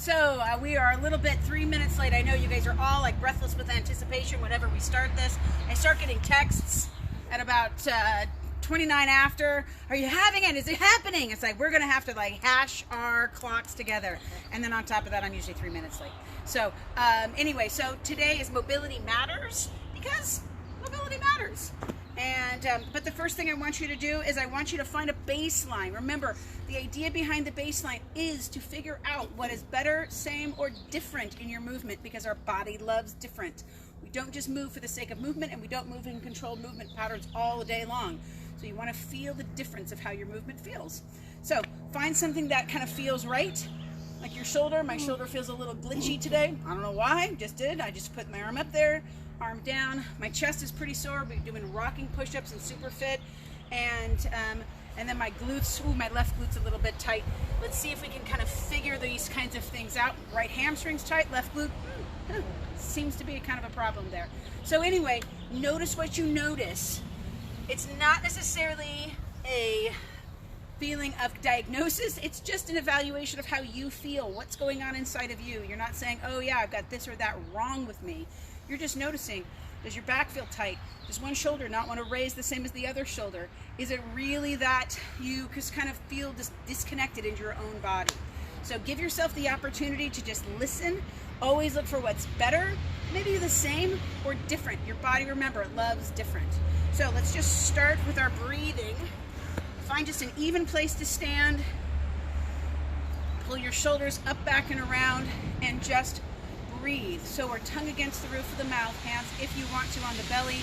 We are a little bit 3 minutes late. I know you guys are all like breathless with anticipation whenever we start this. I start getting texts at about 29 after. Are you having it? Is it happening? It's like we're going to have to like hash our clocks together. And then on top of that, I'm usually 3 minutes late. So anyway, so today is Mobility Matters because mobility matters. And but the first thing I want you to do is I want you to find a baseline. Remember, the idea behind the baseline is to figure out what is better, same, or different in your movement, because our body loves different. We don't just move for the sake of movement, and we don't move in controlled movement patterns all day long. So you want to feel the difference of how your movement feels. So find something that kind of feels right, like your shoulder. My shoulder feels a little glitchy today. I don't know why, just did. I just put my arm up there, arm down. My chest is pretty sore. We're doing rocking push-ups and super fit. And then my glutes, my left glute's a little bit tight. Let's see if we can kind of figure these kinds of things out. Right hamstring's tight, left glute, seems to be kind of a problem there. So anyway, notice what you notice. It's not necessarily a feeling of diagnosis, it's just an evaluation of how you feel, what's going on inside of you. You're not saying, oh yeah, I've got this or that wrong with me. You're just noticing, does your back feel tight? Does one shoulder not want to raise the same as the other shoulder? Is it really that you just kind of feel disconnected in your own body? So give yourself the opportunity to just listen. Always look for what's better, maybe the same or different. Your body, remember, it loves different. So let's just start with our breathing. Find just an even place to stand. Pull your shoulders up, back, and around, and just breathe. So we're tongue against the roof of the mouth, hands if you want to on the belly.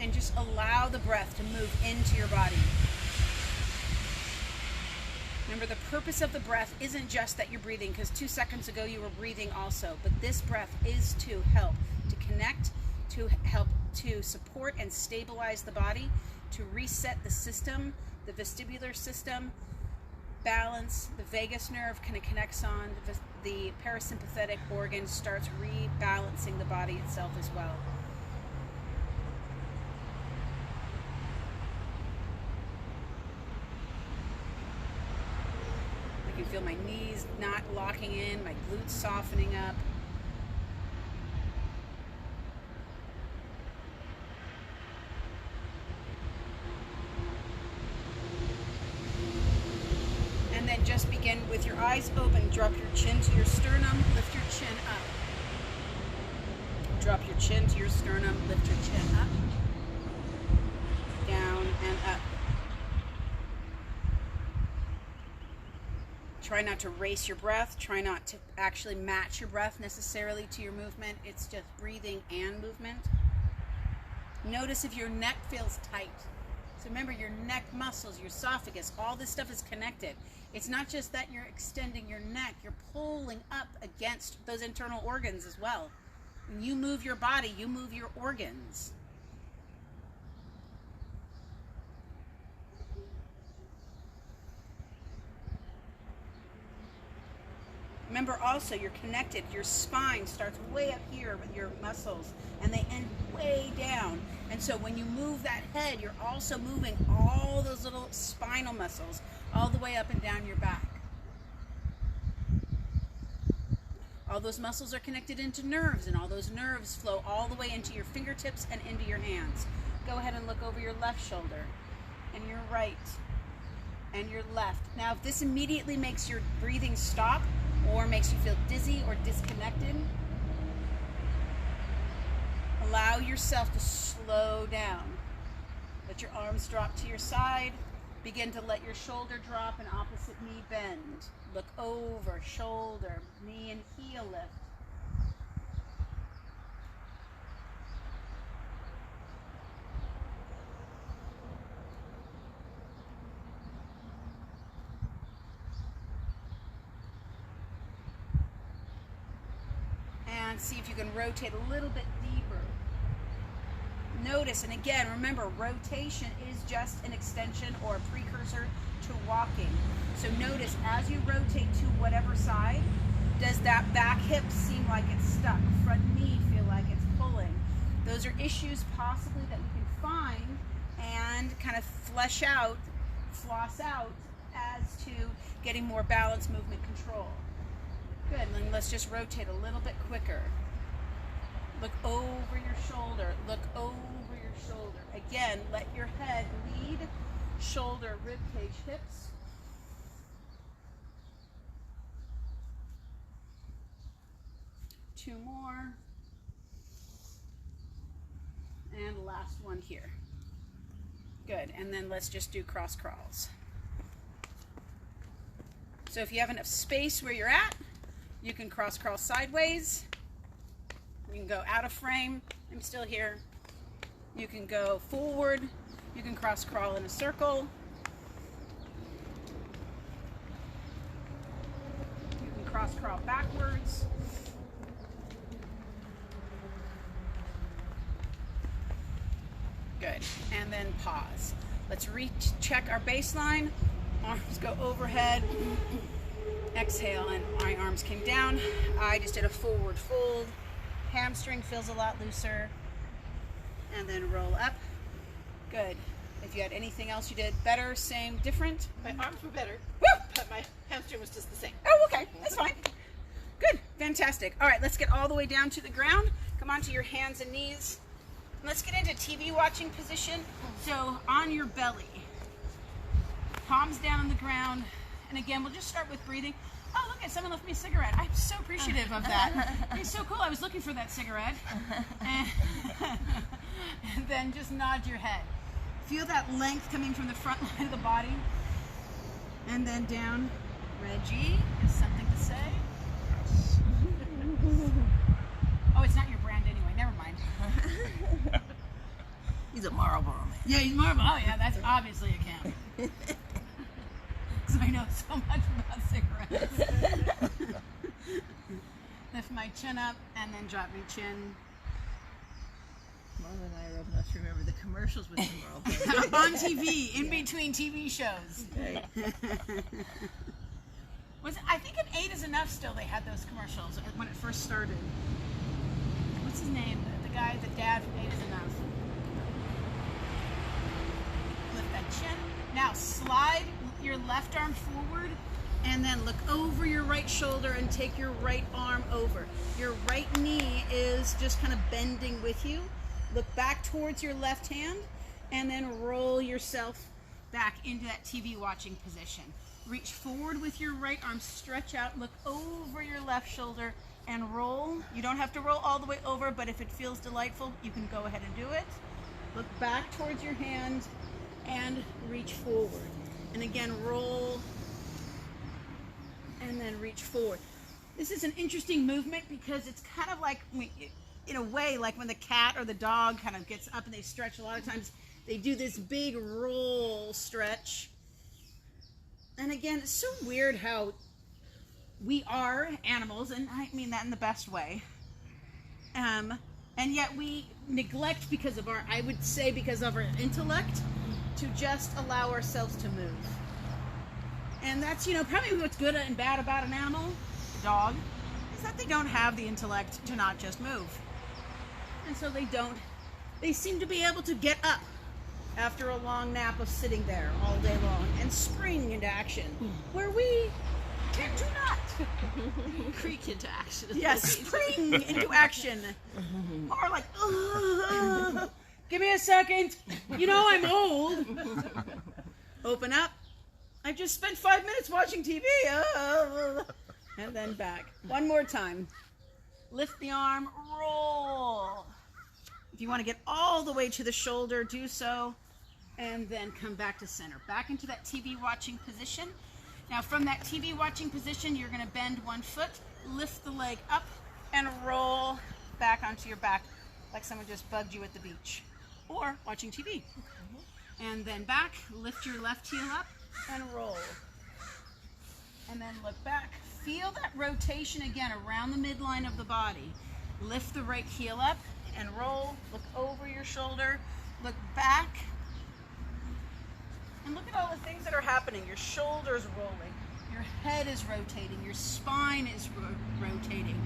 And just allow the breath to move into your body. Remember, the purpose of the breath isn't just that you're breathing, because 2 seconds ago you were breathing also, but this breath is to help, to connect, to help to support and stabilize the body, to reset the system, the vestibular system, balance, the vagus nerve kind of connects on, the parasympathetic organ starts rebalancing the body itself as well. I can feel my knees not locking in, my glutes softening up. And then just begin with your eyes open. Drop your chin to your sternum, lift your chin up. Drop your chin to your sternum, lift your chin up. Down and up. Try not to race your breath. Try not to actually match your breath necessarily to your movement. It's just breathing and movement. Notice if your neck feels tight. So remember, your neck muscles, your esophagus, all this stuff is connected. It's not just that you're extending your neck, you're pulling up against those internal organs as well. When you move your body, you move your organs. Remember also, you're connected. Your spine starts way up here with your muscles, and they end way down. And so when you move that head, you're also moving all those little spinal muscles all the way up and down your back. All those muscles are connected into nerves, and all those nerves flow all the way into your fingertips and into your hands. Go ahead and look over your left shoulder, and your right, and your left. Now, if this immediately makes your breathing stop, or makes you feel dizzy or disconnected, allow yourself to slow down. Let your arms drop to your side. Begin to let your shoulder drop and opposite knee bend. Look over, shoulder, knee and heel lift. And see if you can rotate a little bit deeper. Notice, and again, remember, rotation is just an extension or a precursor to walking. So notice, as you rotate to whatever side, does that back hip seem like it's stuck? Front knee feel like it's pulling? Those are issues possibly that we can find and kind of flesh out, floss out adds to getting more balance, movement, control. Good, and then let's just rotate a little bit quicker. Look over your shoulder, look over your shoulder. Again, let your head lead, shoulder, rib cage, hips. Two more. And last one here. Good, and then let's just do cross crawls. So if you have enough space where you're at, you can cross crawl sideways. You can go out of frame. I'm still here. You can go forward. You can cross crawl in a circle. You can cross crawl backwards. Good. And then pause. Let's recheck our baseline. Arms go overhead. Exhale, and my arms came down. I just did a forward fold. Hamstring feels a lot looser. And then roll up. Good. If you had anything else you did better, same, different? My arms were better. Woo! But my hamstring was just the same. Oh, okay. That's fine. Good. Fantastic. All right, let's get all the way down to the ground. Come onto your hands and knees. Let's get into TV watching position. So on your belly, palms down on the ground. And again, we'll just start with breathing. Oh, look at someone left me a cigarette. I'm so appreciative of that. It's so cool. I was looking for that cigarette. And then just nod your head. Feel that length coming from the front line of the body. And then down. Reggie has something to say. Oh, it's not your brand anyway. Never mind. He's a Marlboro man. Yeah, he's Marlboro. Oh, yeah, that's obviously a camp. Because I know so much about cigarettes. Lift my chin up and then drop my chin. Mom and I are old enough to remember the commercials with the Marlboro. On TV, in between TV shows. Right. I think an 8 is enough still, they had those commercials when it first started. What's his name? The guy, the dad from 8 is enough. Lift that chin. Now slide your left arm forward and then look over your right shoulder and take your right arm over. Your right knee is just kind of bending with you. Look back towards your left hand and then roll yourself back into that TV watching position. Reach forward with your right arm, stretch out, look over your left shoulder and roll. You don't have to roll all the way over, but if it feels delightful, you can go ahead and do it. Look back towards your hand and reach forward. And again, roll and then reach forward. This is an interesting movement because it's kind of like, in a way, like when the cat or the dog kind of gets up and they stretch. A lot of times they do this big roll stretch. And again, it's so weird how we are animals, and I mean that in the best way. And yet we neglect because of I would say because of our intellect, to just allow ourselves to move. And that's, probably what's good and bad about an animal, a dog, is that they don't have the intellect to not just move. And so they seem to be able to get up after a long nap of sitting there all day long and spring into action, where we tend to not. Creak into action. Yes, spring into action. Or like, give me a second. I'm old. Open up. I've just spent 5 minutes watching TV. And then back. One more time. Lift the arm, roll. If you want to get all the way to the shoulder, do so. And then come back to center. Back into that TV watching position. Now from that TV watching position, you're going to bend one foot, lift the leg up, and roll back onto your back like someone just bugged you at the beach. Or watching TV. And then back, lift your left heel up, and roll. And then look back. Feel that rotation again around the midline of the body. Lift the right heel up and roll. Look over your shoulder. Look back. And look at all the things that are happening. Your shoulder's rolling. Your head is rotating. Your spine is rotating.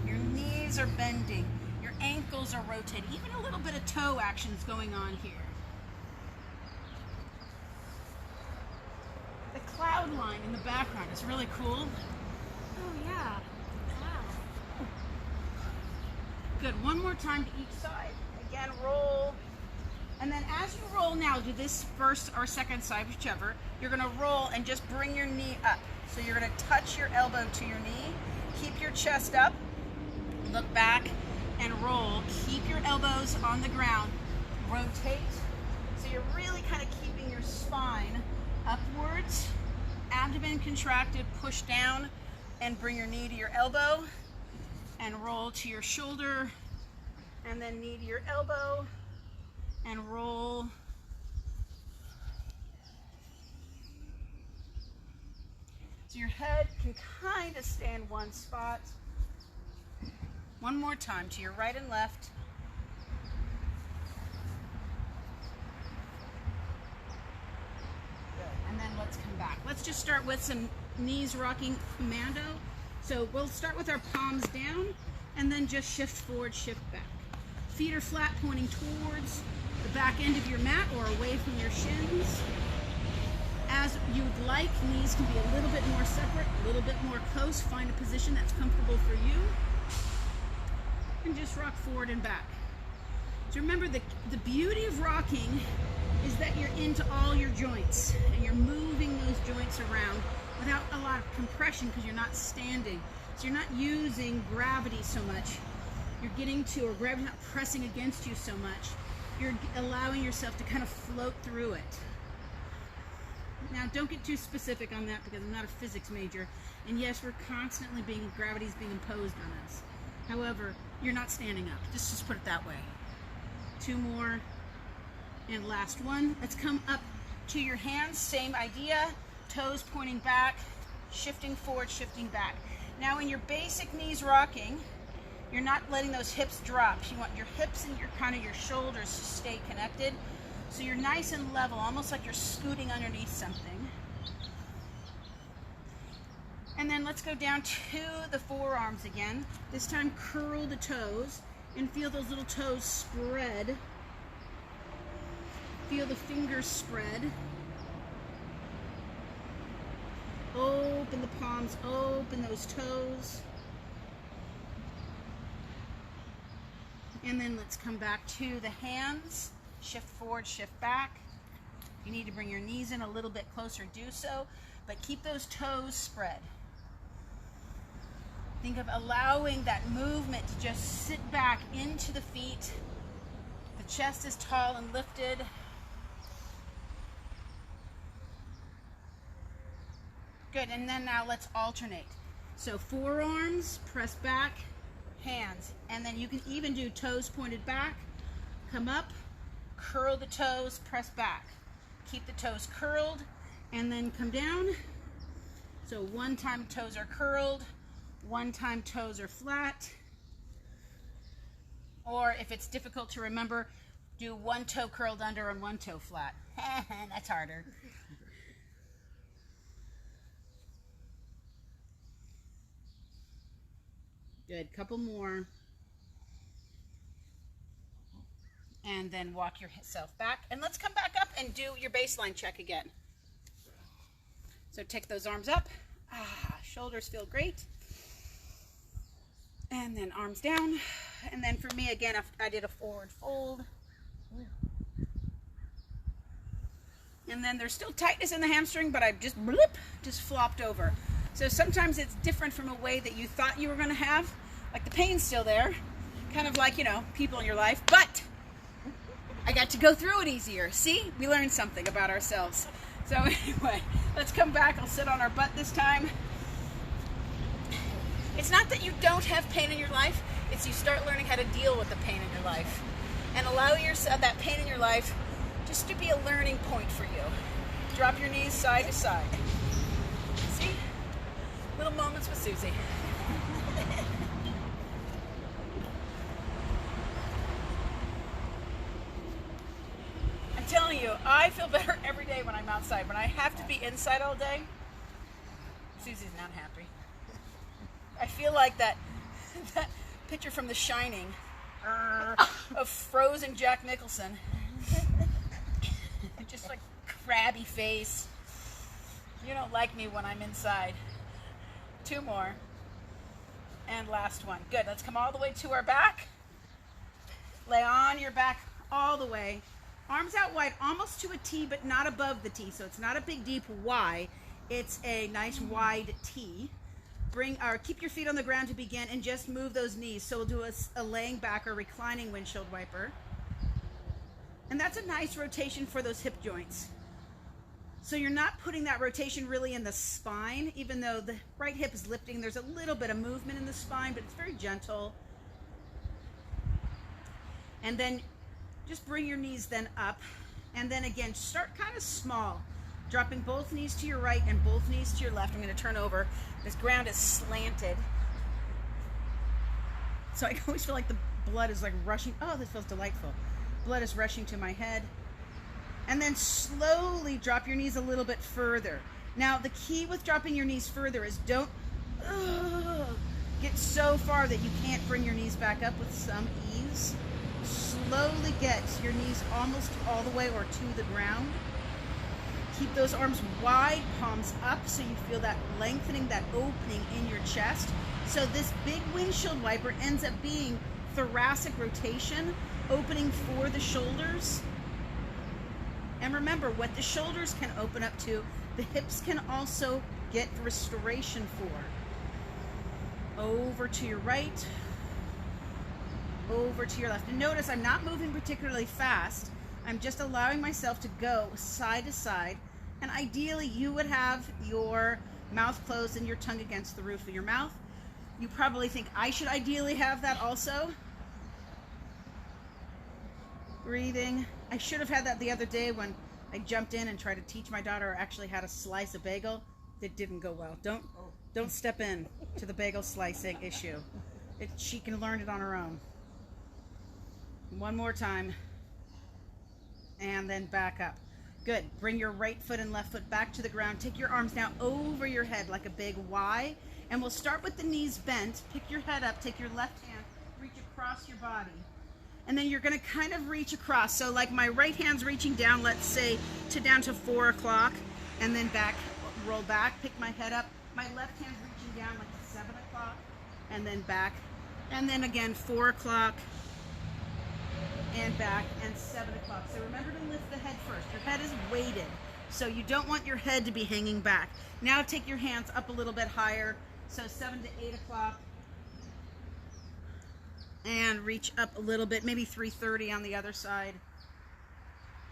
Your knees are bending. Your ankles are rotating. Even a little bit of toe action is going on here. shoreline in the background. It's really cool. Oh yeah. Wow. Good. One more time to each side. Again, roll. And then as you roll now, do this first or second side, whichever. You're going to roll and just bring your knee up. So you're going to touch your elbow to your knee. Keep your chest up. Look back and roll. Keep your elbows on the ground. Rotate. So you're really kind of keeping your spine upwards. Abdomen contracted. Push down and bring your knee to your elbow. And roll to your shoulder. And then knee to your elbow. And roll. So your head can kind of stay in one spot. One more time to your right and left. Good. And then let's come back. Let's just start with some knees rocking commando. So we'll start with our palms down and then just shift forward, shift back. Feet are flat, pointing towards the back end of your mat or away from your shins. As you'd like, knees can be a little bit more separate, a little bit more close. Find a position that's comfortable for you. And just rock forward and back. So remember, the beauty of rocking is that you're into all your joints and you're moving those joints around without a lot of compression because you're not standing. So you're not using gravity so much. You're getting to, or gravity's not pressing against you so much. You're allowing yourself to kind of float through it. Now, don't get too specific on that because I'm not a physics major. And yes, we're constantly gravity's being imposed on us. However, you're not standing up. Just put it that way. Two more. And last one. Let's come up to your hands. Same idea. Toes pointing back, shifting forward, shifting back. Now, in your basic knees rocking, you're not letting those hips drop. You want your hips and your shoulders to stay connected. So you're nice and level, almost like you're scooting underneath something. And then let's go down to the forearms again. This time curl the toes and feel those little toes spread. Feel the fingers spread. Open the palms, open those toes. And then let's come back to the hands. Shift forward, shift back. You need to bring your knees in a little bit closer, do so, but keep those toes spread. Think of allowing that movement to just sit back into the feet. The chest is tall and lifted. Good, and then now let's alternate. So forearms, press back, hands, and then you can even do toes pointed back, come up, curl the toes, press back. Keep the toes curled, and then come down. So one time toes are curled, one time toes are flat. Or if it's difficult to remember, do one toe curled under and one toe flat. That's harder. Good, couple more. And then walk yourself back. And let's come back up and do your baseline check again. So take those arms up. Shoulders feel great. And then arms down. And then for me, again, I did a forward fold. And then there's still tightness in the hamstring, but I just flopped over. So sometimes it's different from a way that you thought you were going to have. Like the pain's still there. Kind of like, people in your life. But I got to go through it easier. See? We learned something about ourselves. So anyway, let's come back. I'll sit on our butt this time. It's not that you don't have pain in your life. It's you start learning how to deal with the pain in your life. And allow yourself that pain in your life just to be a learning point for you. Drop your knees side to side. See? Little moments with Susie. I'm telling you, I feel better every day when I'm outside. When I have to be inside all day, Susie's not happy. I feel like that picture from The Shining of frozen Jack Nicholson. Just like crabby face. You don't like me when I'm inside. 2 more. And last one. Good. Let's come all the way to our back. Lay on your back all the way. Arms out wide, almost to a T, but not above the T. So it's not a big, deep Y. It's a nice wide T. Keep your feet on the ground to begin and just move those knees. So we'll do a laying back or reclining windshield wiper. And that's a nice rotation for those hip joints. So you're not putting that rotation really in the spine, even though the right hip is lifting. There's a little bit of movement in the spine, but it's very gentle. And then just bring your knees then up. And then again, start kind of small, dropping both knees to your right and both knees to your left. I'm going to turn over. This ground is slanted. So I always feel like the blood is like rushing. Oh, this feels delightful. Blood is rushing to my head. And then slowly drop your knees a little bit further. Now, the key with dropping your knees further is don't get so far that you can't bring your knees back up with some ease. Slowly get your knees almost all the way or to the ground. Keep those arms wide, palms up, so you feel that lengthening, that opening in your chest. So this big windshield wiper ends up being thoracic rotation, opening for the shoulders. And remember, what the shoulders can open up to, the hips can also get restoration for. Over to your right, over to your left. And notice I'm not moving particularly fast. I'm just allowing myself to go side to side. And ideally, you would have your mouth closed and your tongue against the roof of your mouth. You probably think I should ideally have that also. Breathing. I should have had that the other day when I jumped in and tried to teach my daughter actually how to slice a bagel. It didn't go well. Don't step in to the bagel slicing issue. She can learn it on her own. One more time. And then back up. Good. Bring your right foot and left foot back to the ground. Take your arms now over your head like a big Y. And we'll start with the knees bent. Pick your head up. Take your left hand. Reach across your body. And then you're going to kind of reach across. So like my right hand's reaching down, let's say, down to 4 o'clock. And then back, roll back. Pick my head up. My left hand's reaching down like 7 o'clock. And then back. And then again, 4 o'clock. And back, and 7 o'clock. So remember to lift the head first. Your head is weighted, so you don't want your head to be hanging back. Now take your hands up a little bit higher, so 7 to 8 o'clock. And reach up a little bit, maybe 3:30 on the other side.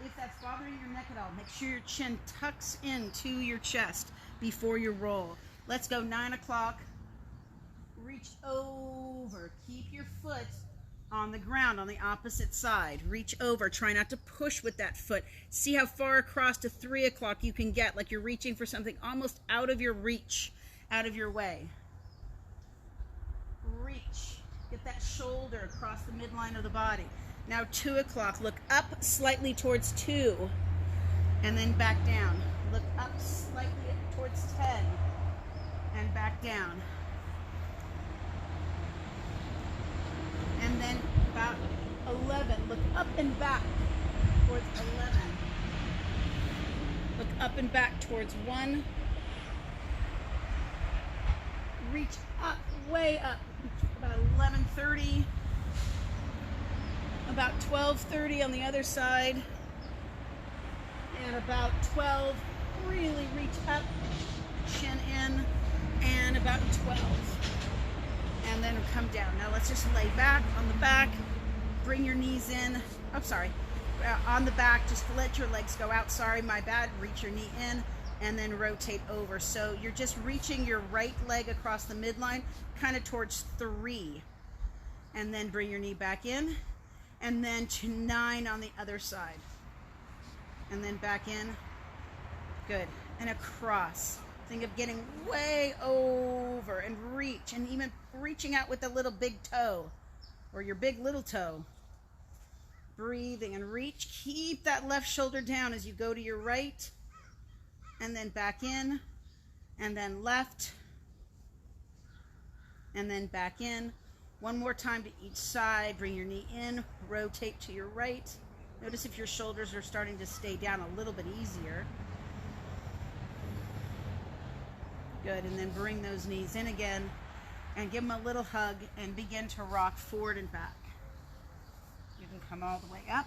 If that's bothering your neck at all, make sure your chin tucks into your chest before you roll. Let's go 9 o'clock. Reach over. Keep your foot on the ground on the opposite side. Reach over. Try not to push with that foot. See how far across to 3 o'clock you can get, like you're reaching for something almost out of your reach, out of your way. Reach. Get that shoulder across the midline of the body. Now 2 o'clock. Look up slightly towards 2 and then back down. Look up slightly towards 10 and back down. And then about 11, look up and back towards 11. Look up and back towards 1. Reach up, way up, about 11:30. About 12:30 on the other side. And about 12, really reach up, chin in, and about 12. And then come down. Now let's just lay back on the back. Bring your knees in. Oh, sorry. On the back, just let your legs go out. Sorry, my bad. Reach your knee in and then rotate over. So you're just reaching your right leg across the midline, kind of towards 3. And then bring your knee back in. And then to 9 on the other side. And then back in. Good. And across. Think of getting way over and reach, and even reaching out with the little big toe or your big little toe. Breathing and reach. Keep that left shoulder down as you go to your right, and then back in, and then left, and then back in. One more time to each side. Bring your knee in, rotate to your right. Notice if your shoulders are starting to stay down a little bit easier. Good, and then bring those knees in again and give them a little hug and begin to rock forward and back. You can come all the way up.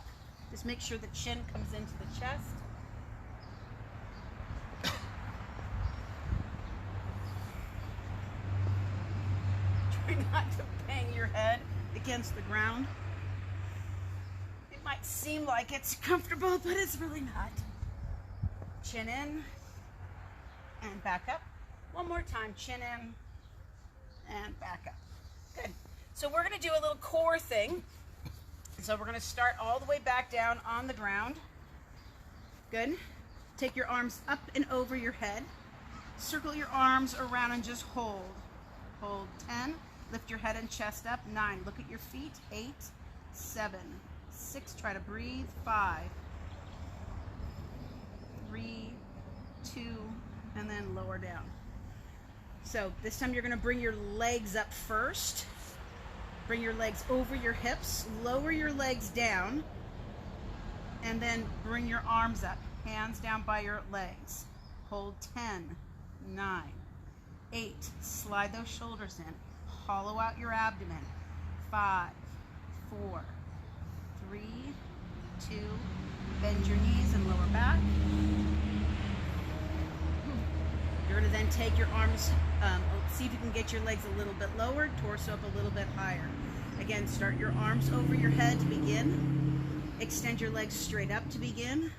Just make sure the chin comes into the chest. Try not to bang your head against the ground. It might seem like it's comfortable, but it's really not. Chin in and back up. One more time, chin in and back up. Good. So we're going to do a little core thing. So we're going to start all the way back down on the ground. Good. Take your arms up and over your head. Circle your arms around and just hold. Hold 10. Lift your head and chest up. 9. Look at your feet. 8, 7, 6. Try to breathe. 5, 3, 2, and then lower down. So this time you're going to bring your legs up first. Bring your legs over your hips. Lower your legs down. And then bring your arms up. Hands down by your legs. Hold 10, 9, 8. Slide those shoulders in. Hollow out your abdomen. 5, 4, 3, 2. Bend your knees and lower back. You're going to then take your arms, see if you can get your legs a little bit lower, torso up a little bit higher. Again, start your arms over your head to begin. Extend your legs straight up to begin.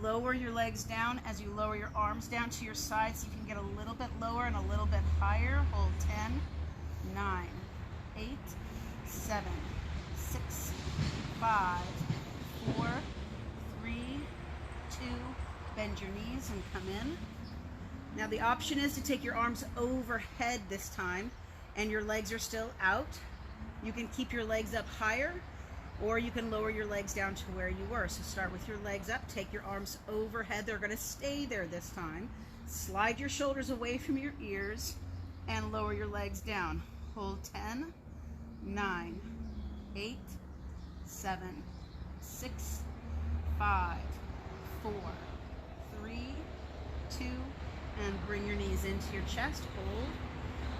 Lower your legs down as you lower your arms down to your sides. So you can get a little bit lower and a little bit higher. Hold 10, 9, 8, 7, 6, 5, 4, 3, 2. Bend your knees and come in. Now the option is to take your arms overhead this time and your legs are still out. You can keep your legs up higher or you can lower your legs down to where you were. So start with your legs up, take your arms overhead. They're going to stay there this time. Slide your shoulders away from your ears and lower your legs down. Hold 10, 9, 8, 7, 6, 5, 4, 3, 2, and bring your knees into your chest. Hold.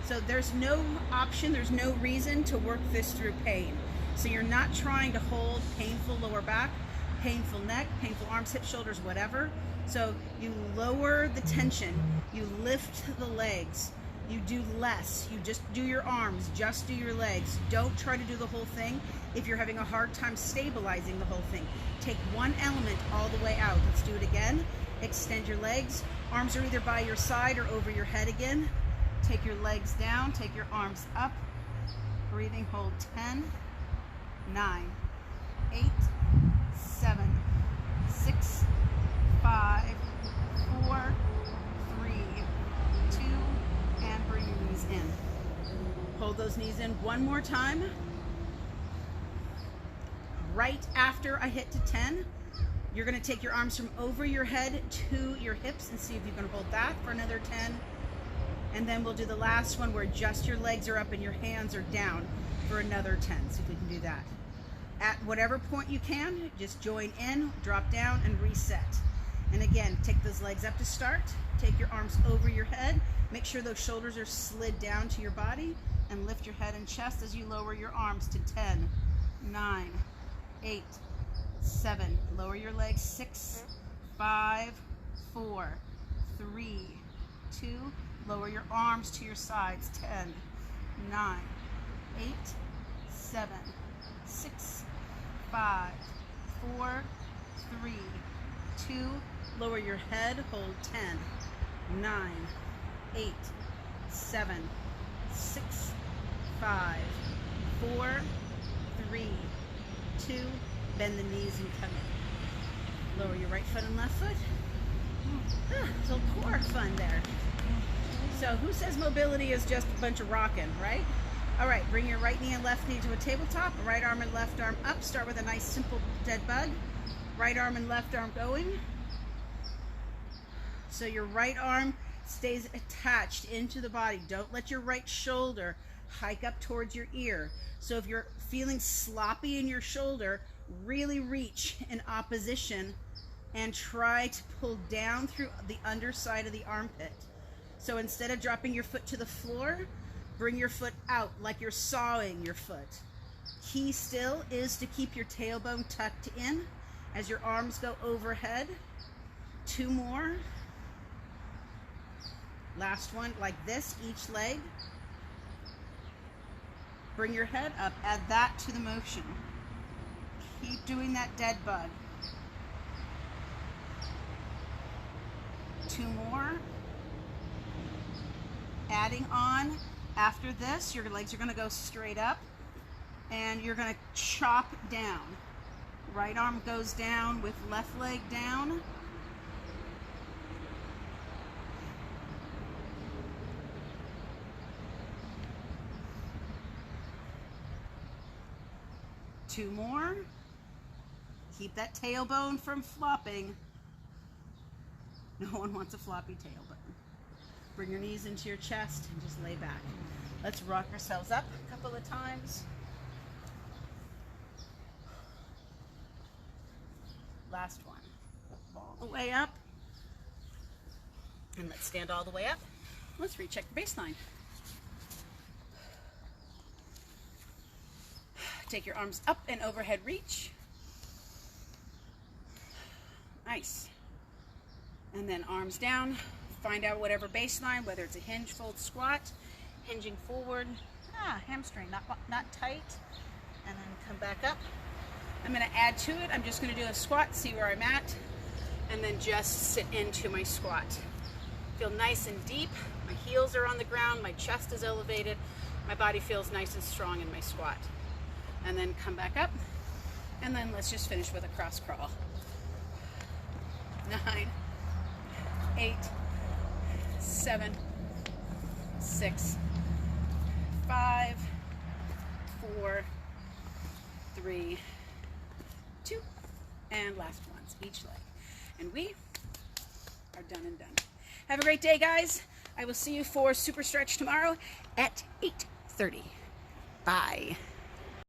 So there's no option, there's no reason to work this through pain. So you're not trying to hold painful lower back, painful neck, painful arms, hips, shoulders, whatever. So you lower the tension, you lift the legs, you do less, you just do your arms, just do your legs. Don't try to do the whole thing if you're having a hard time stabilizing the whole thing. Take one element all the way out. Let's do it again. Extend your legs. Arms are either by your side or over your head again. Take your legs down, take your arms up. Breathing, hold 10, 9, 8, 7, 6, 5, 4, 3, 2, and bring your knees in. Hold those knees in one more time. Right after I hit to 10, you're going to take your arms from over your head to your hips and see if you can hold that for another 10. And then we'll do the last one where just your legs are up and your hands are down for another 10. See if we can do that. At whatever point you can, just join in, drop down, and reset. And again, take those legs up to start. Take your arms over your head. Make sure those shoulders are slid down to your body. And lift your head and chest as you lower your arms to 10, 9, 8, 7. Lower your legs. 6, 5, 4, 3, 2. Lower your arms to your sides. 10, 9, 8, 7, 6, 5, 4, 3, 2. Lower your head. Hold 10, 9, 8, 7, 6, 5, 4, 3, 2. Bend the knees and come in. Lower your right foot and left foot. It's a little core fun there. So who says mobility is just a bunch of rocking, right? All right, bring your right knee and left knee to a tabletop. Right arm and left arm up. Start with a nice simple dead bug. Right arm and left arm going. So your right arm stays attached into the body. Don't let your right shoulder hike up towards your ear. So if you're feeling sloppy in your shoulder, really reach in opposition and try to pull down through the underside of the armpit. So instead of dropping your foot to the floor, bring your foot out like you're sawing your foot. Key still is to keep your tailbone tucked in as your arms go overhead. 2 more. Last one, like this, each leg. Bring your head up, add that to the motion. Keep doing that dead bug. 2 more. Adding on, after this, your legs are gonna go straight up and you're gonna chop down. Right arm goes down with left leg down. Two more. Keep that tailbone from flopping. No one wants a floppy tailbone. Bring your knees into your chest and just lay back. Let's rock ourselves up a couple of times. Last one. All the way up. And let's stand all the way up. Let's recheck the baseline. Take your arms up and overhead reach. Nice. And then arms down. Find out whatever baseline, whether it's a hinge, fold, squat, hinging forward. Hamstring, not tight. And then come back up. I'm going to add to it. I'm just going to do a squat, see where I'm at, and then just sit into my squat. Feel nice and deep. My heels are on the ground. My chest is elevated. My body feels nice and strong in my squat. And then come back up. And then let's just finish with a cross crawl. 9, 8, 7, 6, 5, 4, 3, 2, and last ones, each leg. And we are done and done. Have a great day, guys. I will see you for Super Stretch tomorrow at 8:30. Bye.